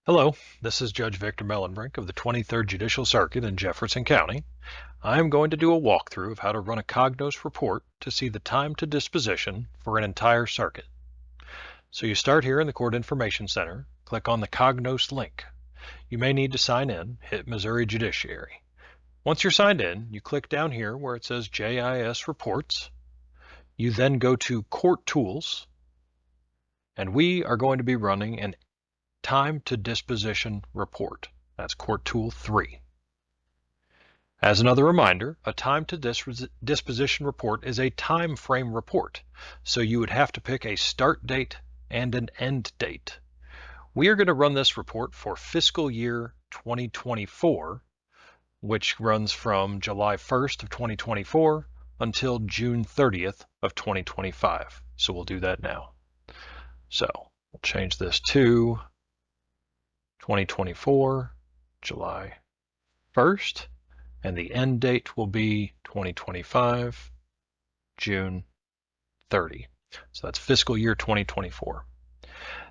Hello, this is Judge Victor Mellenbrink of the 23rd Judicial Circuit in Jefferson County. I am going to do a walkthrough of how to run a COGNOS report to see the time to disposition for an entire circuit. So you start here in the Court Information Center, click on the COGNOS link. You may need to sign in, hit Missouri Judiciary. Once you're signed in, you click down here where it says JIS Reports. You then go to Court Tools, and we are going to be running an Time to Disposition report. That's Court Tool 3. As another reminder, a time to disposition report is a time frame report, so you would have to pick a start date and an end date. We are going to run this report for fiscal year 2024, which runs from July 1st of 2024 until June 30th of 2025. So we'll do that now. So we'll change this to 2024, July 1st, and the end date will be 2025, June 30. So that's fiscal year 2024.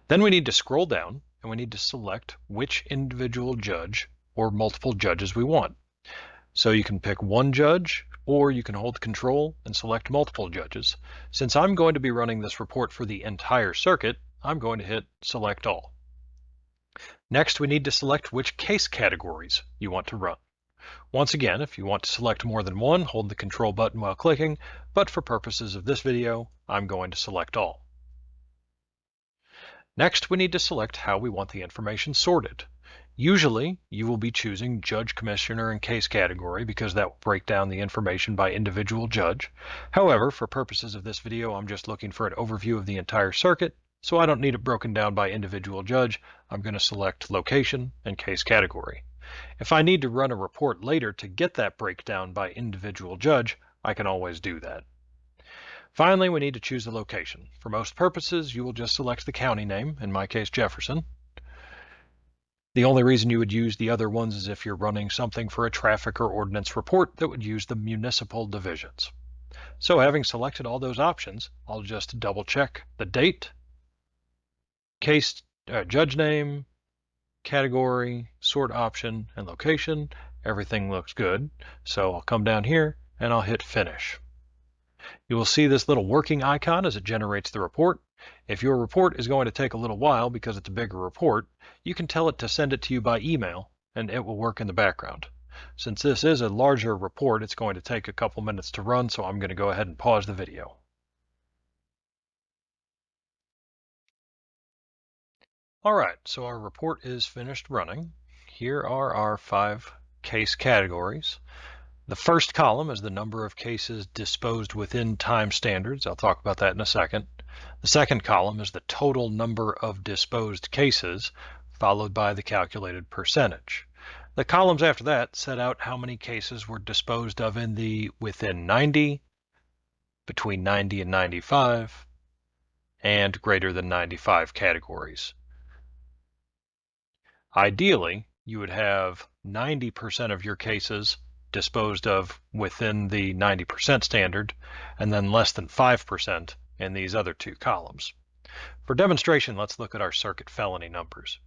Then we need to scroll down and we need to select which individual judge or multiple judges we want. So you can pick one judge or you can hold control and select multiple judges. Since I'm going to be running this report for the entire circuit, I'm going to hit Select All. Next, we need to select which case categories you want to run. Once again, if you want to select more than one, hold the Control button while clicking, but for purposes of this video, I'm going to select all. Next, we need to select how we want the information sorted. Usually, you will be choosing Judge, Commissioner, and Case category because that will break down the information by individual judge. However, for purposes of this video, I'm just looking for an overview of the entire circuit, so I don't need it broken down by individual judge. I'm going to select Location and Case category. If I need to run a report later to get that breakdown by individual judge, I can always do that. Finally, we need to choose the location. For most purposes, you will just select the county name, in my case Jefferson. The only reason you would use the other ones is if you're running something for a traffic or ordinance report that would use the municipal divisions. So having selected all those options, I'll just double check the date, case judge name, category, sort option, and location. Everything looks good. So I'll come down here and I'll hit Finish. You will see this little working icon as it generates the report. If your report is going to take a little while because it's a bigger report, you can tell it to send it to you by email and it will work in the background. Since this is a larger report, it's going to take a couple minutes to run, so I'm going to go ahead and pause the video. All right, so our report is finished running. Here are our 5 case categories. The first column is the number of cases disposed within time standards. I'll talk about that in a second. The second column is the total number of disposed cases, followed by the calculated percentage. The columns after that set out how many cases were disposed of in the within 90, between 90 and 95, and greater than 95 categories. Ideally, you would have 90% of your cases disposed of within the 90% standard, and then less than 5% in these other 2 columns. For demonstration, let's look at our circuit felony numbers.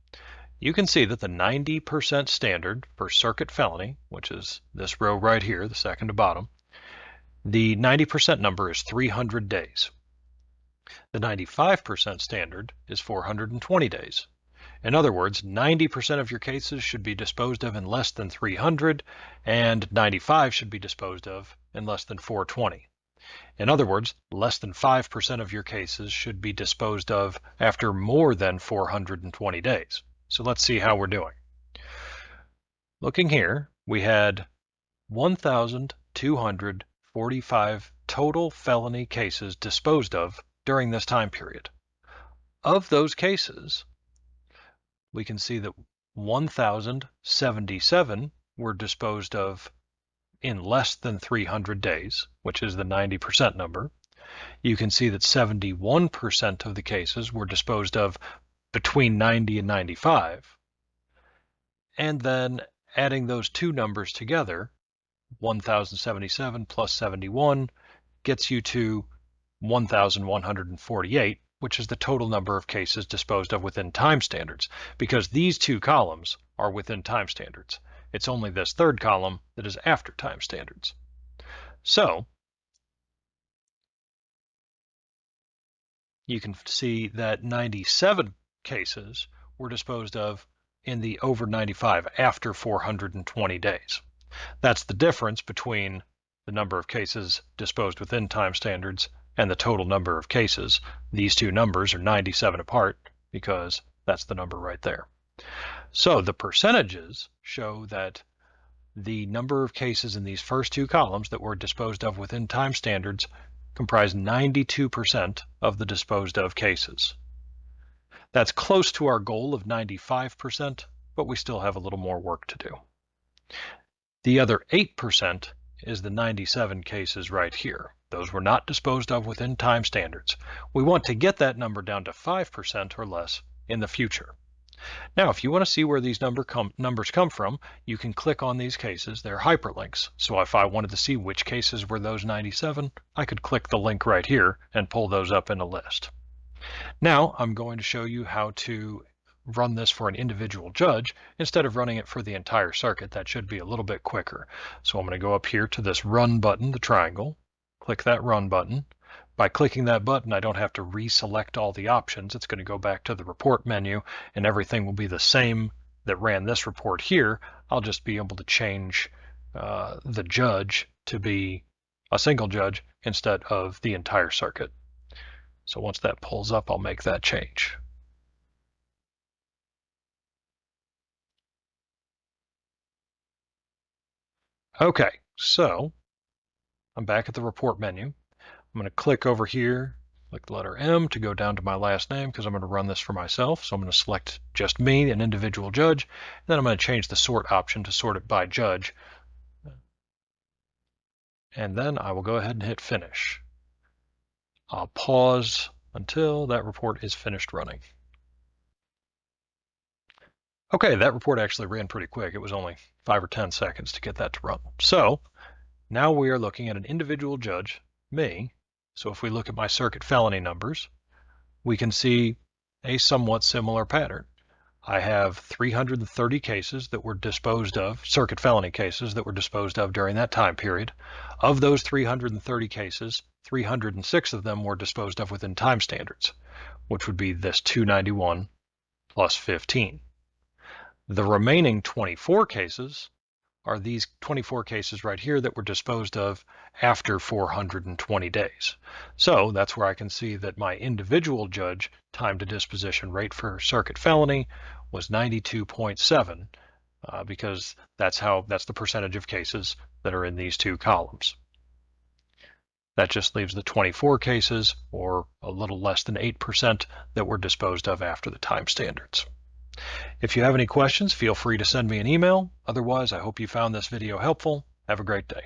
You can see that the 90% standard for circuit felony, which is this row right here, the second to bottom, the 90% number is 300 days. The 95% standard is 420 days. In other words, 90% of your cases should be disposed of in less than 300, and 95 should be disposed of in less than 420. In other words, less than 5% of your cases should be disposed of after more than 420 days. So let's see how we're doing. Looking here, we had 1,245 total felony cases disposed of during this time period. Of those cases, we can see that 1,077 were disposed of in less than 300 days, which is the 90% number. You can see that 71% of the cases were disposed of between 90 and 95. And then adding those 2 numbers together, 1,077 plus 71 gets you to 1,148, which is the total number of cases disposed of within time standards, because these two columns are within time standards. It's only this third column that is after time standards. So you can see that 97 cases were disposed of in the over 95 after 420 days. That's the difference between the number of cases disposed within time standards and the total number of cases. These two numbers are 97 apart because that's the number right there. So the percentages show that the number of cases in these first two columns that were disposed of within time standards comprise 92% of the disposed of cases. That's close to our goal of 95%, but we still have a little more work to do. The other 8% is the 97 cases right here. Those were not disposed of within time standards. We want to get that number down to 5% or less in the future. Now, if you want to see where these numbers come from, you can click on these cases. They're hyperlinks. So if I wanted to see which cases were those 97, I could click the link right here and pull those up in a list. Now, I'm going to show you how to run this for an individual judge instead of running it for the entire circuit. That should be a little bit quicker. So I'm going to go up here to this Run button, the triangle, click that Run button. By clicking that button, I don't have to reselect all the options. It's going to go back to the report menu and everything will be the same that ran this report here. I'll just be able to change the judge to be a single judge instead of the entire circuit. So once that pulls up, I'll make that change. Okay, so I'm back at the report menu. I'm going to click over here, click the letter M to go down to my last name because I'm going to run this for myself. So I'm going to select just me, an individual judge, and then I'm going to change the sort option to sort it by judge. And then I will go ahead and hit finish. I'll pause until that report is finished running. Okay, that report actually ran pretty quick. It was only 5 or 10 seconds to get that to run. So now we are looking at an individual judge, me. So if we look at my circuit felony numbers, we can see a somewhat similar pattern. I have 330 cases that were disposed of, circuit felony cases that were disposed of during that time period. Of those 330 cases, 306 of them were disposed of within time standards, which would be this 291 plus 15. The remaining 24 cases are these 24 cases right here that were disposed of after 420 days. So that's where I can see that my individual judge time to disposition rate for circuit felony was 92.7 because that's the percentage of cases that are in these two columns. That just leaves the 24 cases, or a little less than 8%, that were disposed of after the time standards. If you have any questions, feel free to send me an email. Otherwise, I hope you found this video helpful. Have a great day.